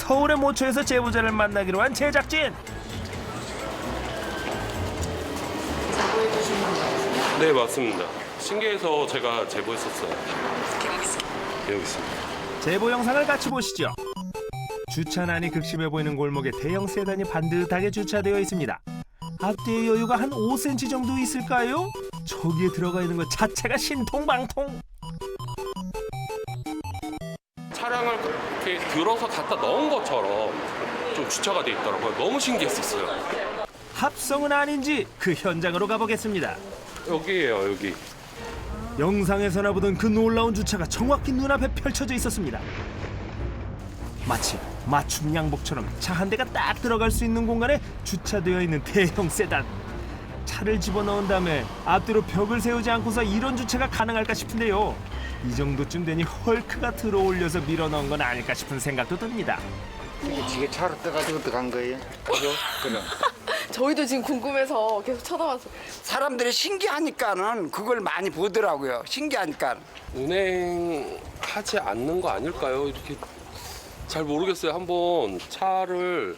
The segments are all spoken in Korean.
서울의 모처에서 제보자를 만나기로 한 제작진. 제보해 주신 분 맞으세요? 네, 맞습니다. 신기해서 제가 제보했었어요. 여기 있습니다. 제보 영상을 같이 보시죠. 주차난이 극심해 보이는 골목에 대형 세단이 반듯하게 주차되어 있습니다. 앞뒤의 여유가 한 5cm 정도 있을까요? 저기에 들어가 있는 것 자체가 신통방통. 차량을 이렇게 들어서 갖다 넣은 것처럼 좀 주차가 돼 있더라고요. 너무 신기했었어요. 합성은 아닌지 그 현장으로 가보겠습니다. 여기예요, 여기. 영상에서나 보던 그 놀라운 주차가 정확히 눈앞에 펼쳐져 있었습니다. 마치 맞춤 양복처럼 차 한 대가 딱 들어갈 수 있는 공간에 주차되어 있는 대형 세단. 차를 집어넣은 다음에 앞뒤로 벽을 세우지 않고서 이런 주차가 가능할까 싶은데요. 이 정도쯤 되니 헐크가 들어올려서 밀어넣은 건 아닐까 싶은 생각도 듭니다. 지게 차로 떠가지고 들어간 거예요. 그죠? 그럼. 저희도 지금 궁금해서 계속 쳐다봐서. 사람들이 신기하니까는 그걸 많이 보더라고요. 신기하니까. 운행하지 않는 거 아닐까요? 이렇게 잘 모르겠어요. 한번 차를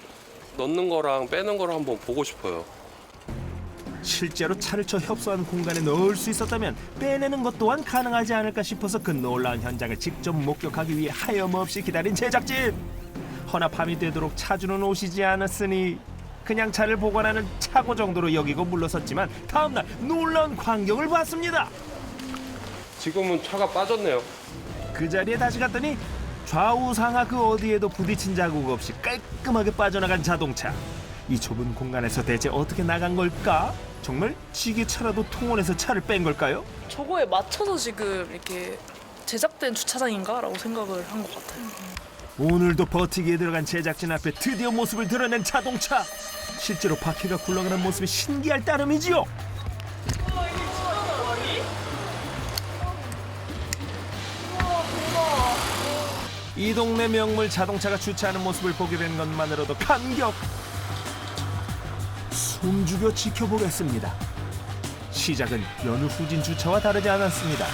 넣는 거랑 빼는 거를 한번 보고 싶어요. 실제로 차를 저 협소한 공간에 넣을 수 있었다면 빼내는 것 또한 가능하지 않을까 싶어서 그 놀라운 현장을 직접 목격하기 위해 하염없이 기다린 제작진. 허나 밤이 되도록 차주는 오시지 않았으니 그냥 차를 보관하는 차고 정도로 여기고 물러섰지만 다음날 놀라운 광경을 봤습니다. 지금은 차가 빠졌네요. 그 자리에 다시 갔더니 좌우 상하 그 어디에도 부딪힌 자국 없이 깔끔하게 빠져나간 자동차. 이 좁은 공간에서 대체 어떻게 나간 걸까? 정말 지게차라도 통원해서 차를 뺀 걸까요? 저거에 맞춰서 지금 이렇게 제작된 주차장인가라고 생각을 한 것 같아요. 오늘도 버티기에 들어간 제작진 앞에 드디어 모습을 드러낸 자동차. 실제로 바퀴가 굴러가는 모습이 신기할 따름이지요. 이 동네 명물 자동차가 주차하는 모습을 보게 된 것만으로도 감격. 숨죽여 지켜보겠습니다. 시작은 여느 후진 주차와 다르지 않았습니다.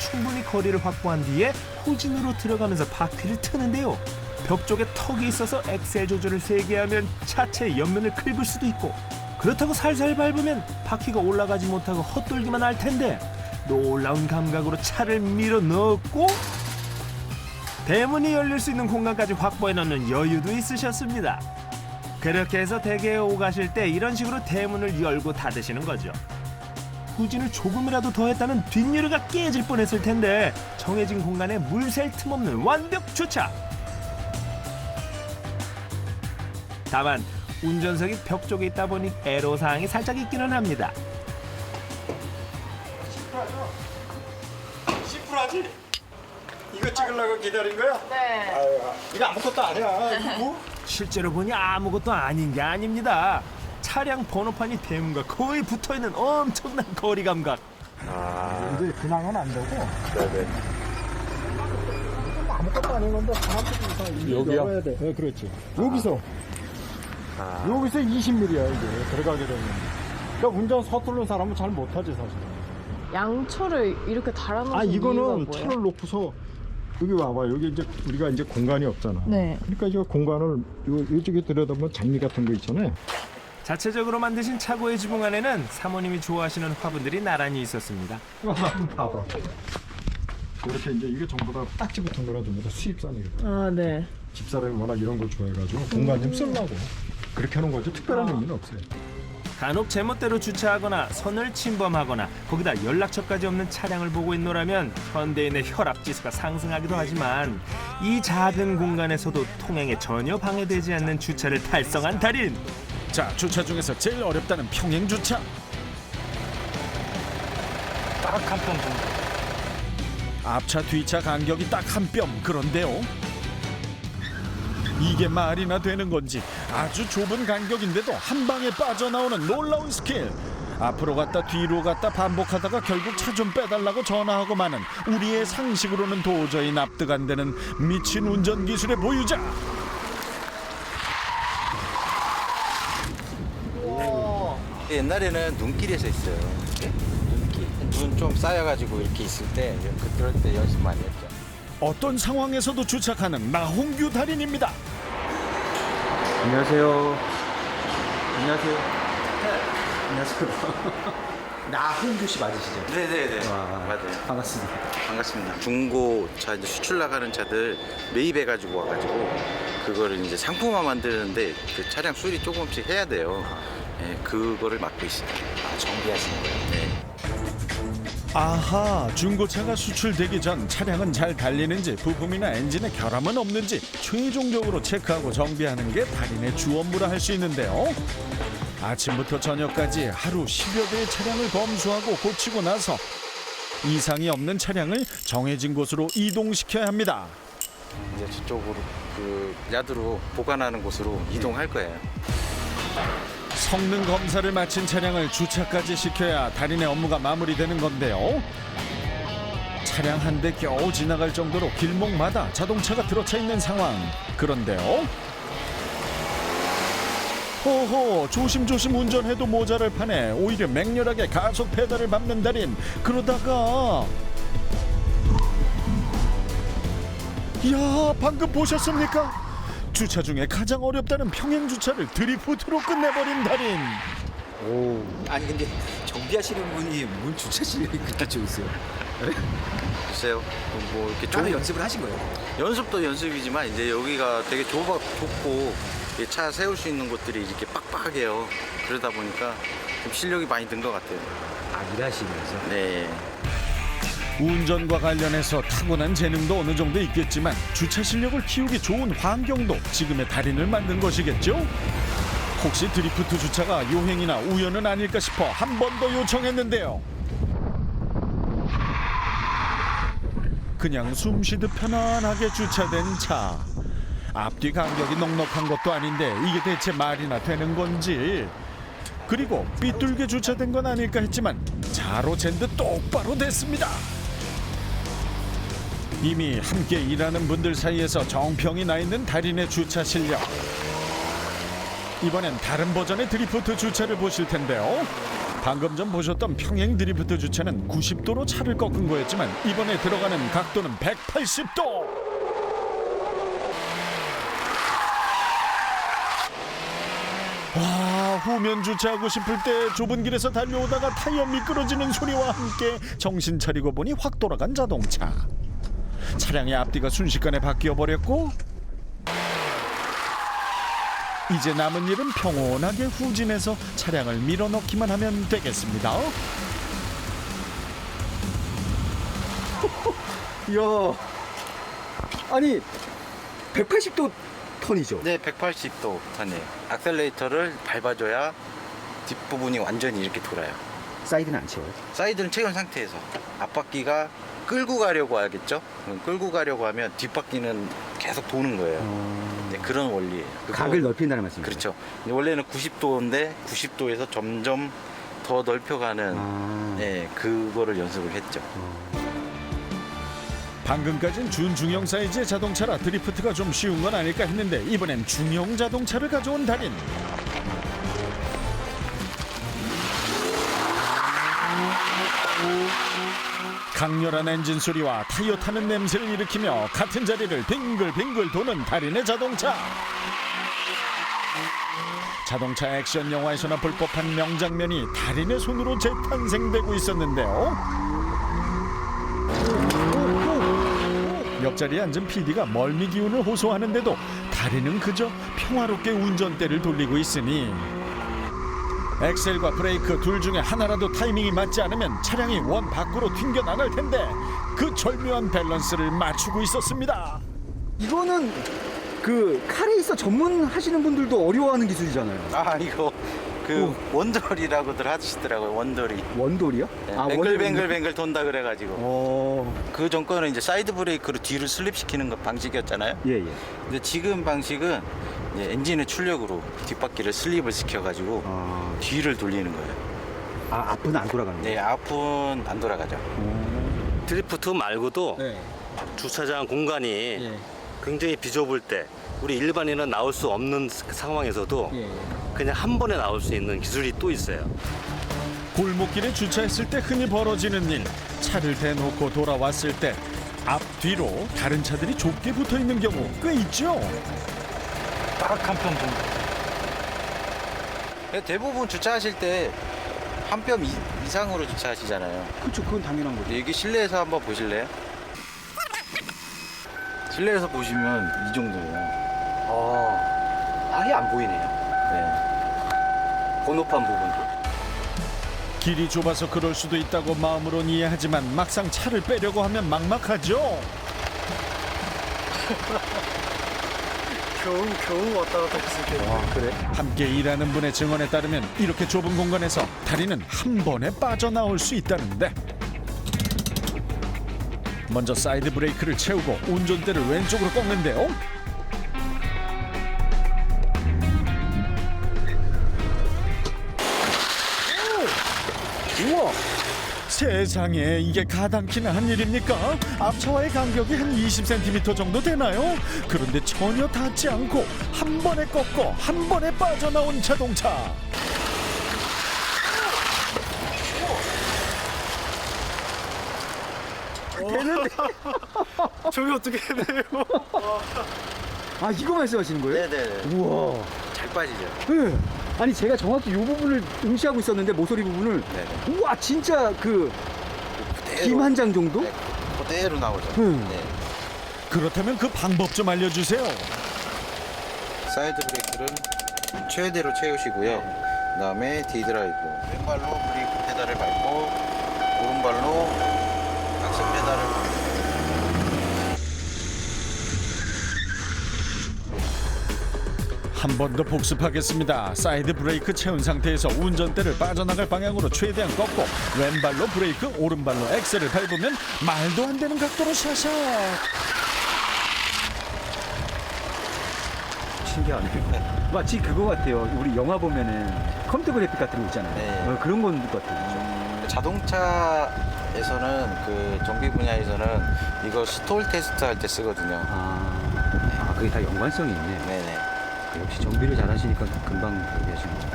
충분히 거리를 확보한 뒤에 후진으로 들어가면서 바퀴를 트는데요. 벽 쪽에 턱이 있어서 엑셀 조절을 세게 하면 차체의 옆면을 긁을 수도 있고, 그렇다고 살살 밟으면 바퀴가 올라가지 못하고 헛돌기만 할 텐데, 놀라운 감각으로 차를 밀어 넣었고 대문이 열릴 수 있는 공간까지 확보해 놓는 여유도 있으셨습니다. 그렇게 해서 대게에 오가실 때 이런 식으로 대문을 열고 닫으시는 거죠. 후진을 조금이라도 더 했다면 뒷유리가 깨질 뻔했을 텐데 정해진 공간에 물샐 틈 없는 완벽 주차. 다만 운전석이 벽 쪽에 있다 보니 애로사항이 살짝 있기는 합니다. 심플하지? 이거 찍으려고 기다린 거야? 네. 아유, 이거 아무것도 아니야. 이거 뭐? 실제로 보니 아무것도 아닌 게 아닙니다. 차량 번호판이 대문과 거의 붙어있는 엄청난 거리 감각. 이제 그냥은 안 되고. 네네. 아무것도 아닌 건데 사람들이 다 여기요? 열어야 돼. 네, 그렇지. 여기서. 여기서 20mm야 이게 들어가게 되면. 그러니까 운전 서투른 사람은 잘 못하지 사실. 양초를 이렇게 달아놓은 이거는 차를 놓고서 여기 와봐. 여기 이제 우리가 이제 공간이 없잖아. 네. 그러니까 이 공간을 이쪽에 들여다보면 장미 같은 거 있잖아요. 자체적으로 만드신 차고의 지붕 안에는 사모님이 좋아하시는 화분들이 나란히 있었습니다. 이거 한번 봐봐. 이렇게 이제 이게 전부 다 딱지 붙은 거라 전부 다 수입산이거든. 아, 네. 집사람이 워낙 이런 걸 좋아해가지고 공간 좀 쓰려고 그렇게 하는 거죠. 특별한 의미는 없어요. 간혹 제멋대로 주차하거나 선을 침범하거나 거기다 연락처까지 없는 차량을 보고 있노라면 현대인의 혈압지수가 상승하기도 하지만 이 작은 공간에서도 통행에 전혀 방해되지 않는 주차를 달성한 달인. 자, 주차 중에서 제일 어렵다는 평행 주차. 딱 한 편 정도. 앞차 뒤차 간격이 딱 한 뼘. 그런데요, 이게 말이나 되는 건지 아주 좁은 간격인데도 한 방에 빠져나오는 놀라운 스킬. 앞으로 갔다 뒤로 갔다 반복하다가 결국 차 좀 빼달라고 전화하고 마는 우리의 상식으로는 도저히 납득 안 되는 미친 운전 기술의 보유자. 옛날에는 눈길에서 있어요. 눈길. 눈 좀 쌓여가지고 이렇게 있을 때 그럴 때 연습 많이 했죠. 어떤 상황에서도 주착하는 나홍규 달인입니다. 안녕하세요. 안녕하세요. 안녕하세요. 나홍규 씨 맞으시죠? 네네네. 와, 맞아요. 반갑습니다. 반갑습니다. 중고차 이제 수출 나가는 차들 매입해가지고 와가지고 그거를 이제 상품화 만드는데 그 차량 수리 조금씩 해야 돼요. 네, 그거를 맡고 있습니다. 정비하시는 거예요? 네. 아하, 중고차가 수출되기 전 차량은 잘 달리는지 부품이나 엔진에 결함은 없는지 최종적으로 체크하고 정비하는 게 달인의 주 업무라 할 수 있는데요. 아침부터 저녁까지 하루 10여 대의 차량을 검수하고 고치고 나서 이상이 없는 차량을 정해진 곳으로 이동시켜야 합니다. 이제 저쪽으로 그 야드로 보관하는 곳으로 이동할 거예요. 성능 검사를 마친 차량을 주차까지 시켜야 달인의 업무가 마무리되는 건데요. 차량 한 대 겨우 지나갈 정도로 길목마다 자동차가 들어차 있는 상황. 그런데요. 호호, 조심조심 운전해도 모자랄 판에 오히려 맹렬하게 가속 페달을 밟는 달인. 그러다가 이야, 방금 보셨습니까? 주차 중에 가장 어렵다는 평행 주차를 드리프트로 끝내버린 달인. 오. 아니 근데 정비하시는 분이 문 주차 실력이 그렇게 좋으세요? 글쎄요. 뭐 이렇게 따로 연습을 하신 거예요? 연습도 연습이지만 이제 여기가 되게 좁고 이게 차 세울 수 있는 곳들이 이렇게 빡빡해요. 그러다 보니까 좀 실력이 많이 는 것 같아요. 아, 일하시면서? 네. 운전과 관련해서 타고난 재능도 어느 정도 있겠지만 주차 실력을 키우기 좋은 환경도 지금의 달인을 만든 것이겠죠? 혹시 드리프트 주차가 요행이나 우연은 아닐까 싶어 한 번 더 요청했는데요. 그냥 숨쉬듯 편안하게 주차된 차. 앞뒤 간격이 넉넉한 것도 아닌데 이게 대체 말이나 되는 건지. 그리고 삐뚤게 주차된 건 아닐까 했지만 자로 잰 듯 똑바로 됐습니다. 이미 함께 일하는 분들 사이에서 정평이 나 있는 달인의 주차 실력. 이번엔 다른 버전의 드리프트 주차를 보실 텐데요. 방금 전 보셨던 평행 드리프트 주차는 90도로 차를 꺾은 거였지만 이번에 들어가는 각도는 180도. 와, 후면 주차하고 싶을 때 좁은 길에서 달려오다가 타이어 미끄러지는 소리와 함께 정신 차리고 보니 확 돌아간 자동차. 차량의 앞뒤가 순식간에 바뀌어 버렸고 이제 남은 일은 평온하게 후진해서 차량을 밀어넣기만 하면 되겠습니다. 이야. 아니 180도 턴이죠? 네, 180도 턴이에요. 악셀레이터를 밟아줘야 뒷부분이 완전히 이렇게 돌아요. 사이드는 안 채워요? 사이드는 채운 상태에서 앞바퀴가 끌고 가려고 하겠죠? 끌고 가려고 하면 뒷바퀴는 계속 도는 거예요. 네, 그런 원리예요. 각을 넓힌다는 말씀이죠? 그렇죠. 근데 원래는 90도인데 90도에서 점점 더 넓혀가는 네, 그거를 연습을 했죠. 방금까진 준중형 사이즈의 자동차라 드리프트가 좀 쉬운 건 아닐까 했는데 이번엔 중형 자동차를 가져온 달인. 강렬한 엔진 소리와 타이어 타는 냄새를 일으키며 같은 자리를 빙글빙글 도는 달인의 자동차. 자동차 액션 영화에서나 볼 법한 명장면이 달인의 손으로 재탄생되고 있었는데요. 옆자리에 앉은 PD가 멀미 기운을 호소하는데도 달인은 그저 평화롭게 운전대를 돌리고 있으니 엑셀과 브레이크 둘 중에 하나라도 타이밍이 맞지 않으면 차량이 원 밖으로 튕겨 나갈 텐데 그 절묘한 밸런스를 맞추고 있었습니다. 이거는 그 카레이서 전문하시는 분들도 어려워하는 기술이잖아요. 아, 이거 그 원돌이라고들 하시더라고요. 원돌이. 원돌이요? 네, 아, 뱅글뱅글뱅글 돈다 그래가지고. 그 전거는 이제 사이드 브레이크로 뒤를 슬립시키는 거 방식이었잖아요. 예. 근데 지금 방식은 이제 엔진의 출력으로 뒷바퀴를 슬립을 시켜가지고 뒤를 돌리는 거예요. 아, 앞은 안 돌아가는 거예요? 네, 앞은 안 돌아가죠. 드리프트 말고도 네. 주차장 공간이 예. 굉장히 비좁을 때 우리 일반인은 나올 수 없는 상황에서도 예. 그냥 한 번에 나올 수 있는 기술이 또 있어요. 골목길에 주차했을 때 흔히 벌어지는 일. 차를 대놓고 돌아왔을 때 앞뒤로 다른 차들이 좁게 붙어 있는 경우 꽤 있죠. 딱 한 뼘 정도. 대부분 주차하실 때 한 뼘 이상으로 주차하시잖아요. 그렇죠. 그건 당연한 거죠. 여기 실내에서 한번 보실래요? 실내에서 보시면 이 정도예요. 아예 안 보이네요. 네. 번호판 부분도. 길이 좁아서 그럴 수도 있다고 마음으론 이해하지만 막상 차를 빼려고 하면 막막하죠. 겨우 왔다 갔다 했을 때. 와, 그래? 함께 일하는 분의 증언에 따르면 이렇게 좁은 공간에서 다리는 한 번에 빠져나올 수 있다는데, 먼저 사이드 브레이크를 채우고 운전대를 왼쪽으로 꺾는데요. 우와! 세상에, 이게 가당키나 한 일입니까? 앞차와의 간격이 한 20cm 정도 되나요? 그런데 전혀 닿지 않고 한 번에 꺾고 한 번에 빠져나온 자동차. 저게 어떻게 해내요? 아, 이거 말씀하시는 거예요? 네네. 우와. 잘 빠지죠. 네. 아니, 제가 정확히 이 부분을 응시하고 있었는데, 모서리 부분을. 네네. 우와, 진짜 그 김 한 장 정도? 네, 그대로 나오죠. 네. 그렇다면 그 방법 좀 알려주세요. 사이드 브레이크를 최대로 채우시고요. 그다음에 D드라이브. 왼발로 브레이크 페달을 밟고 오른발로 악셀 페달을 밟고. 한 번 더 복습하겠습니다. 사이드 브레이크 채운 상태에서 운전대를 빠져나갈 방향으로 최대한 꺾고 왼발로 브레이크, 오른발로 엑셀을 밟으면 말도 안 되는 각도로 샤샥. 신기하네. 마치 그거 같아요. 우리 영화 보면은 컴퓨터 그래픽 같은 거 있잖아요. 네. 그런 건 것 같아요. 자동차에서는 그 정비 분야에서는 이거 스톨 테스트 할 때 쓰거든요. 그게 다 연관성이 있네. 네네. 역시 정비를 잘하시니까 금방 얘기하시는 거죠.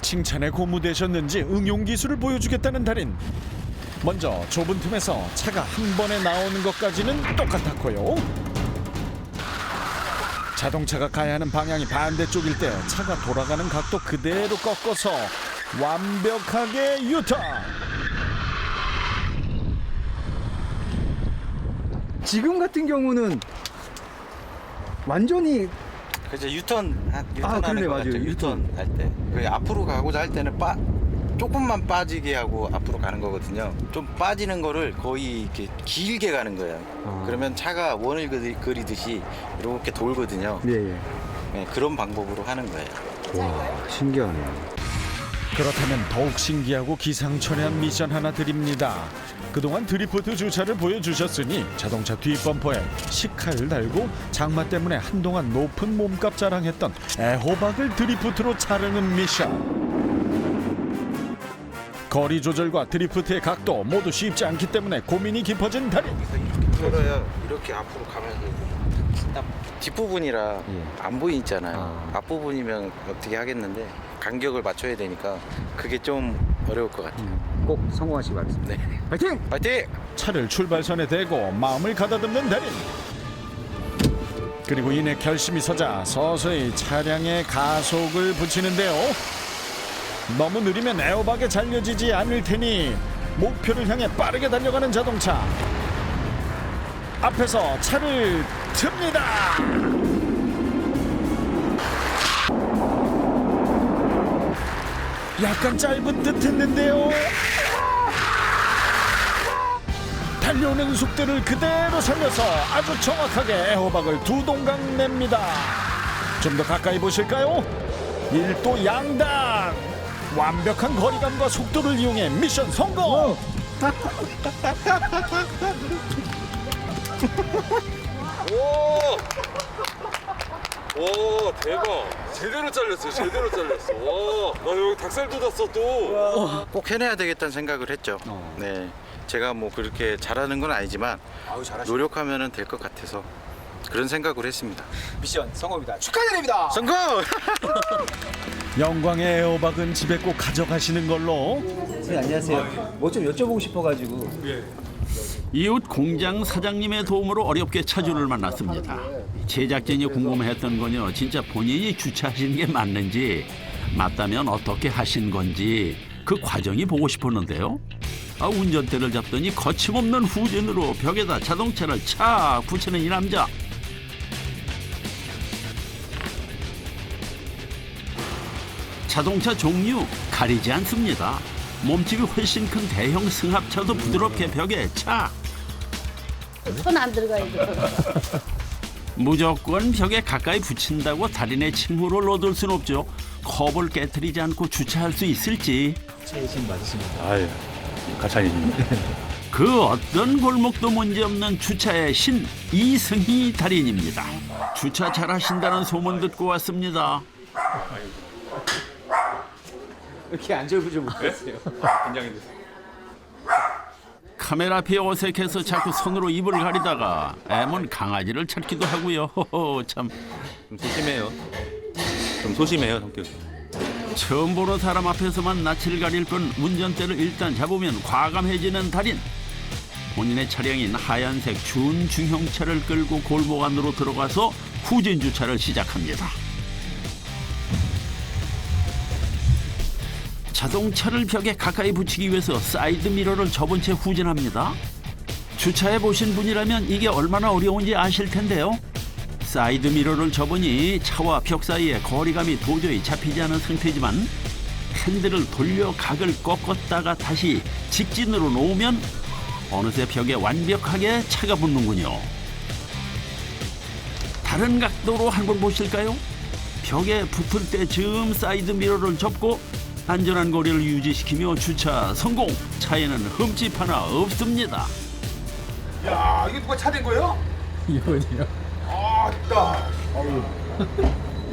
칭찬에 고무되셨는지 응용 기술을 보여주겠다는 달인. 먼저 좁은 틈에서 차가 한 번에 나오는 것까지는 똑같았고요. 자동차가 가야 하는 방향이 반대쪽일 때 차가 돌아가는 각도 그대로 꺾어서 완벽하게 유턴. 지금 같은 경우는 완전히 그래서 유턴하는 그러네, 거 맞아요. 같죠. 유턴 할 때. 그 앞으로 가고자 할 때는 조금만 빠지게 하고 앞으로 가는 거거든요. 좀 빠지는 거를 거의 이렇게 길게 가는 거예요. 그러면 차가 원을 그리듯이 이렇게 돌거든요. 예. 네, 그런 방법으로 하는 거예요. 와, 신기하네요. 그렇다면 더욱 신기하고 기상천외한 미션 하나 드립니다. 그동안 드리프트 주차를 보여주셨으니 자동차 뒷범퍼에 식칼을 달고 장마 때문에 한동안 높은 몸값 자랑했던 애호박을 드리프트로 자르는 미션. 거리 조절과 드리프트의 각도 모두 쉽지 않기 때문에 고민이 깊어진 달인. 돌아야 이렇게 앞으로 가면서 뒷부분이라 안 보이잖아요. 앞부분이면 어떻게 하겠는데 간격을 맞춰야 되니까 그게 좀 어려울 것 같아요. 꼭 성공하시기 바랍니다. 네. 파이팅! 파이팅! 차를 출발선에 대고 마음을 가다듬는 달인. 그리고 이내 결심이 서자 서서히 차량에 가속을 붙이는데요. 너무 느리면 애호박에 잘려지지 않을 테니 목표를 향해 빠르게 달려가는 자동차. 앞에서 차를 틉니다. 약간 짧은 듯 했는데요. 달려오는 속도를 그대로 살려서 아주 정확하게 애호박을 두 동강 냅니다. 좀 더 가까이 보실까요? 1도 양당. 완벽한 거리감과 속도를 이용해 미션 성공. 와 대박. 제대로 잘렸어요. 제대로 잘렸어. 와, 나 여기 닭살 돋았어 또. 꼭 해내야 되겠다는 생각을 했죠. 네, 제가 뭐 그렇게 잘하는 건 아니지만 노력하면 될 것 같아서 그런 생각을 했습니다. 미션 성공입니다. 축하드립니다. 성공! 영광의 애호박은 집에 꼭 가져가시는 걸로. 네, 안녕하세요. 뭐 좀 여쭤보고 싶어가지고. 이웃 공장 사장님의 도움으로 어렵게 차주를 만났습니다. 제작진이 궁금했던 건요, 진짜 본인이 주차하시는 게 맞는지, 맞다면 어떻게 하신 건지 그 과정이 보고 싶었는데요. 운전대를 잡더니 거침없는 후진으로 벽에다 자동차를 착 붙이는 이 남자. 자동차 종류 가리지 않습니다. 몸집이 훨씬 큰 대형 승합차도 부드럽게 벽에 착. 손 안 들어가 이거. 무조건 벽에 가까이 붙인다고 달인의 칭호를 얻을 순 없죠. 컵을 깨트리지 않고 주차할 수 있을지. 최신 맞으십니다. 아유, 가찬이십니다. 그 어떤 골목도 문제없는 주차의 신 이승희 달인입니다. 주차 잘하신다는 소문 듣고 왔습니다. 이렇게 앉아보지 못했어요. 긴장이 됐어요. 카메라 앞에 어색해서 자꾸 손으로 입을 가리다가 애먼 강아지를 찾기도 하고요. 호호, 참. 좀 소심해요. 좀 소심해요, 성격이. 처음 보는 사람 앞에서만 낯을 가릴 뿐 운전대를 일단 잡으면 과감해지는 달인. 본인의 차량인 하얀색 준중형차를 끌고 골목 안으로 들어가서 후진 주차를 시작합니다. 자동차를 벽에 가까이 붙이기 위해서 사이드 미러를 접은 채 후진합니다. 주차해 보신 분이라면 이게 얼마나 어려운지 아실 텐데요. 사이드 미러를 접으니 차와 벽 사이에 거리감이 도저히 잡히지 않은 상태지만 핸들을 돌려 각을 꺾었다가 다시 직진으로 놓으면 어느새 벽에 완벽하게 차가 붙는군요. 다른 각도로 한번 보실까요? 벽에 붙을 때 즈음 사이드 미러를 접고 안전한 거리를 유지시키며 주차 성공! 차에는 흠집 하나 없습니다. 야, 이게 누가 차된 거예요? 이번이요. 아따.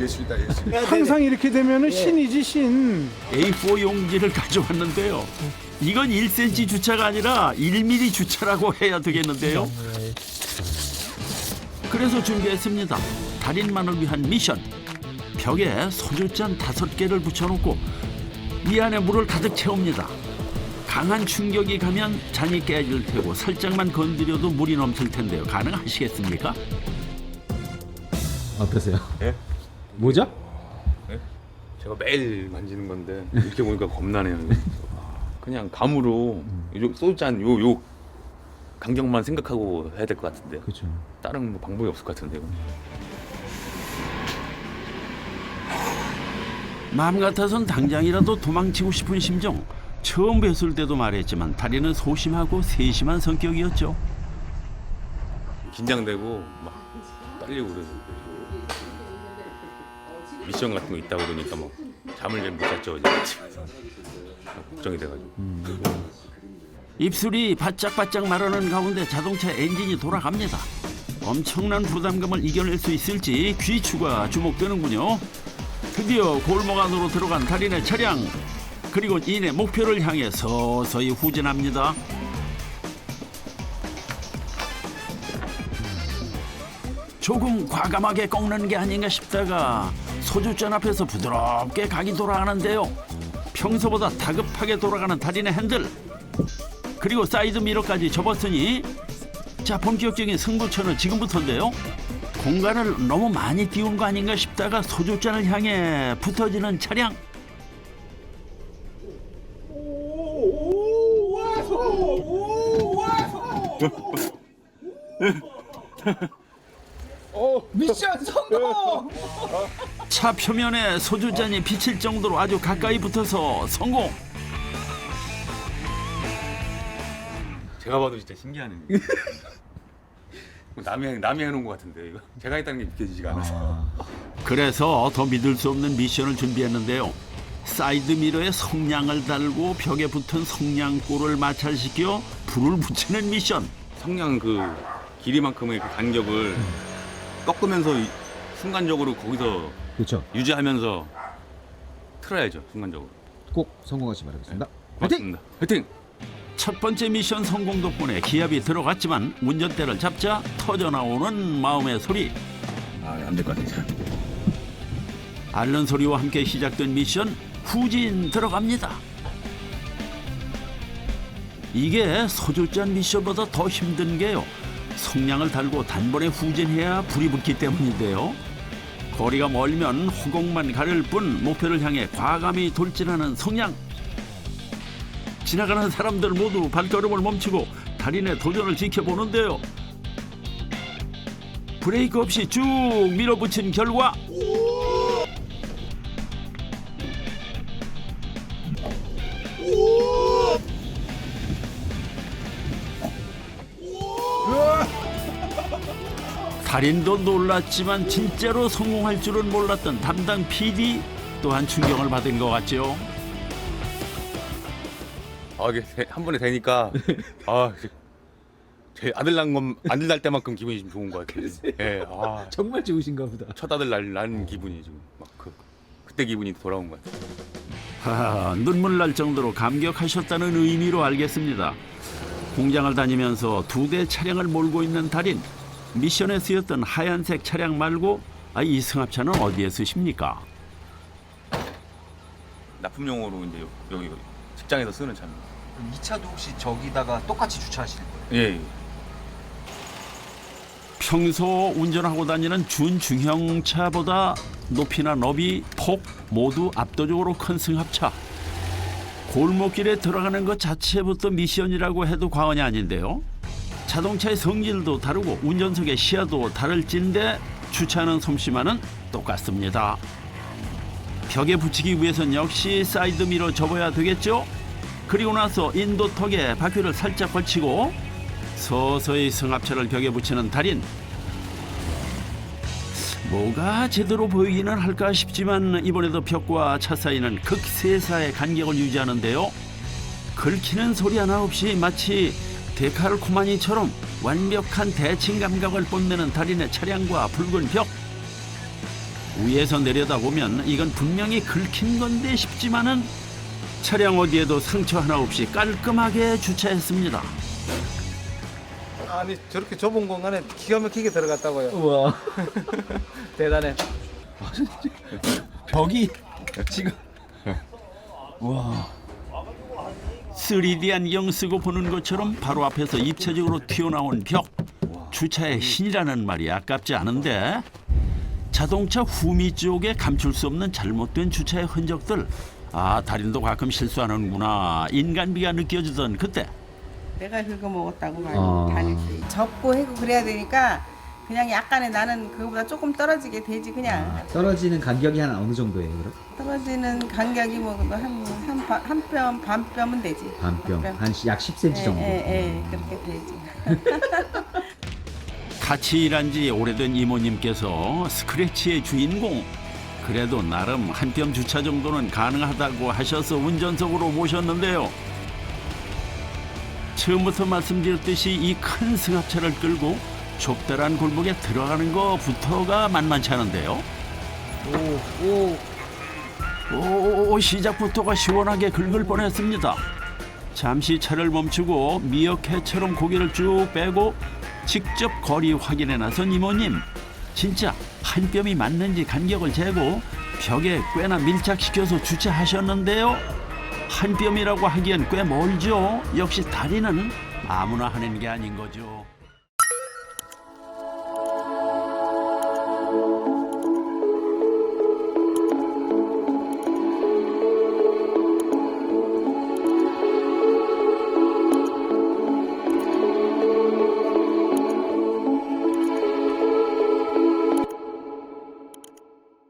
예술이다, 예술. 항상 이렇게 되면은 신이지 신. A4 용지를 가져왔는데요. 이건 1cm 주차가 아니라 1mm 주차라고 해야 되겠는데요. 그래서 준비했습니다. 달인만을 위한 미션. 벽에 소주잔 5개를 붙여놓고 이 안에 물을 가득 채웁니다. 강한 충격이 가면 잔이 깨질 테고 살짝만 건드려도 물이 넘칠 텐데요. 가능하시겠습니까? 어떠세요? 예? 뭐죠? 예? 제가 매일 만지는 건데 이렇게 보니까 겁나네요. 그냥 감으로 소주잔 요 간격만 생각하고 해야 될 것 같은데. 그렇죠. 다른 뭐 방법이 없을 것 같은데요. 마음 같아선 당장이라도 도망치고 싶은 심정. 처음 뵀을 때도 말했지만 달인은 소심하고 세심한 성격이었죠. 긴장되고 막 떨리고 그래서 미션 같은 거 있다고 그러니까 막 잠을 잘 못 잤죠. 걱정이 돼가지고. 입술이 바짝바짝 마르는 가운데 자동차 엔진이 돌아갑니다. 엄청난 부담감을 이겨낼 수 있을지 귀추가 주목되는군요. 드디어 골목 안으로 들어간 달인의 차량. 그리고 이내 목표를 향해 서서히 후진합니다. 조금 과감하게 꺾는 게 아닌가 싶다가 소주잔 앞에서 부드럽게 각이 돌아가는데요. 평소보다 다급하게 돌아가는 달인의 핸들. 그리고 사이드 미러까지 접었으니 자, 본격적인 승부처는 지금부터인데요. 공간을 너무 많이 띄운 거 아닌가 싶다가 소주잔을 향해 붙어지는 차량. 미션 성공! 차 표면에 소주잔이 비칠 정도로 아주 가까이 붙어서 성공. 제가 봐도 진짜 신기하네요. 남이 해놓은 것 같은데 이거 제가 했다는 게 믿겨지지가 않아서. 그래서 더 믿을 수 없는 미션을 준비했는데요. 사이드 미러에 성냥을 달고 벽에 붙은 성냥골을 마찰시켜 불을 붙이는 미션. 성냥 그 길이만큼의 그 간격을 꺾으면서 순간적으로 거기서 그렇죠. 유지하면서 틀어야죠. 순간적으로. 꼭 성공하시기 바라겠습니다. 맞습니다. 화이팅! 첫 번째 미션 성공 덕분에 기압이 들어갔지만 운전대를 잡자 터져나오는 마음의 소리. 안 될 것 같아요. 앓는 소리와 함께 시작된 미션 후진 들어갑니다. 이게 소주잔 미션보다 더 힘든 게요. 성냥을 달고 단번에 후진해야 불이 붙기 때문인데요. 거리가 멀면 허공만 가릴 뿐 목표를 향해 과감히 돌진하는 성냥. 지나가는 사람들 모두 발걸음을 멈추고 달인의 도전을 지켜보는데요. 브레이크 없이 쭉 밀어붙인 결과 달인도 놀랐지만 진짜로 성공할 줄은 몰랐던 담당 PD 또한 충격을 받은 것 같죠. 이게 한 번에 되니까 제 아들 날 때만큼 기분이 좀 좋은 것 같아요. 예, 정말 좋으신가 보다. 첫 아들 난 기분이 지금 막 그때 기분이 돌아온 것 같아요. 눈물 날 정도로 감격하셨다는 의미로 알겠습니다. 공장을 다니면서 2대 차량을 몰고 있는 달인. 미션에 쓰였던 하얀색 차량 말고 이 승합차는 어디에 쓰십니까? 납품용으로 이제 여기 직장에서 쓰는 차입니다. 이 차도 혹시 저기다가 똑같이 주차하시는 거예요? 예. 평소 운전하고 다니는 준중형차보다 높이나 너비, 폭 모두 압도적으로 큰 승합차. 골목길에 들어가는 것 자체부터 미션이라고 해도 과언이 아닌데요. 자동차의 성질도 다르고 운전석의 시야도 다를진데 주차하는 솜씨만은 똑같습니다. 벽에 붙이기 위해선 역시 사이드미러 접어야 되겠죠? 그리고 나서 인도턱에 바퀴를 살짝 걸치고 서서히 승합차를 벽에 붙이는 달인. 뭐가 제대로 보이기는 할까 싶지만 이번에도 벽과 차 사이는 극세사의 간격을 유지하는데요. 긁히는 소리 하나 없이 마치 데칼코마니처럼 완벽한 대칭 감각을 뽐내는 달인의 차량과 붉은 벽. 위에서 내려다보면 이건 분명히 긁힌 건데 싶지만은 차량 어디에도 상처 하나 없이 깔끔하게 주차했습니다. 아니 저렇게 좁은 공간에 기가 막히게 들어갔다고요. 우와. 대단해. 벽이 지금. 우와. 3D 안경 쓰고 보는 것처럼 바로 앞에서 입체적으로 튀어나온 벽. 주차의 신이라는 말이 아깝지 않은데 자동차 후미 쪽에 감출 수 없는 잘못된 주차의 흔적들. 달인도 가끔 실수하는구나. 인간미가 느껴지던 그때. 내가 그거 먹었다고 말고 다닐 때 접고 해고 그래야 되니까 그냥 약간의 나는 그거보다 조금 떨어지게 되지 그냥. 떨어지는 간격이 한 어느 정도예요, 그럼? 떨어지는 간격이 뭐 한 뼘 반 뼘은 되지. 반 뼘, 한 약 10cm 정도. 그렇게 되지. 같이 일한 지 오래된 이모님께서 스크래치의 주인공. 그래도 나름 한 뼘 주차 정도는 가능하다고 하셔서 운전석으로 모셨는데요. 처음부터 말씀드렸듯이 이 큰 승합차를 끌고 좁다란 골목에 들어가는 것부터가 만만치 않은데요. 시작부터가 시원하게 긁을 뻔했습니다. 잠시 차를 멈추고 미어캣처럼 고개를 쭉 빼고 직접 거리 확인에 나선 이모님. 진짜 한 뼘이 맞는지 간격을 재고 벽에 꽤나 밀착시켜서 주차하셨는데요. 한 뼘이라고 하기엔 꽤 멀죠. 역시 달인은 아무나 하는 게 아닌 거죠.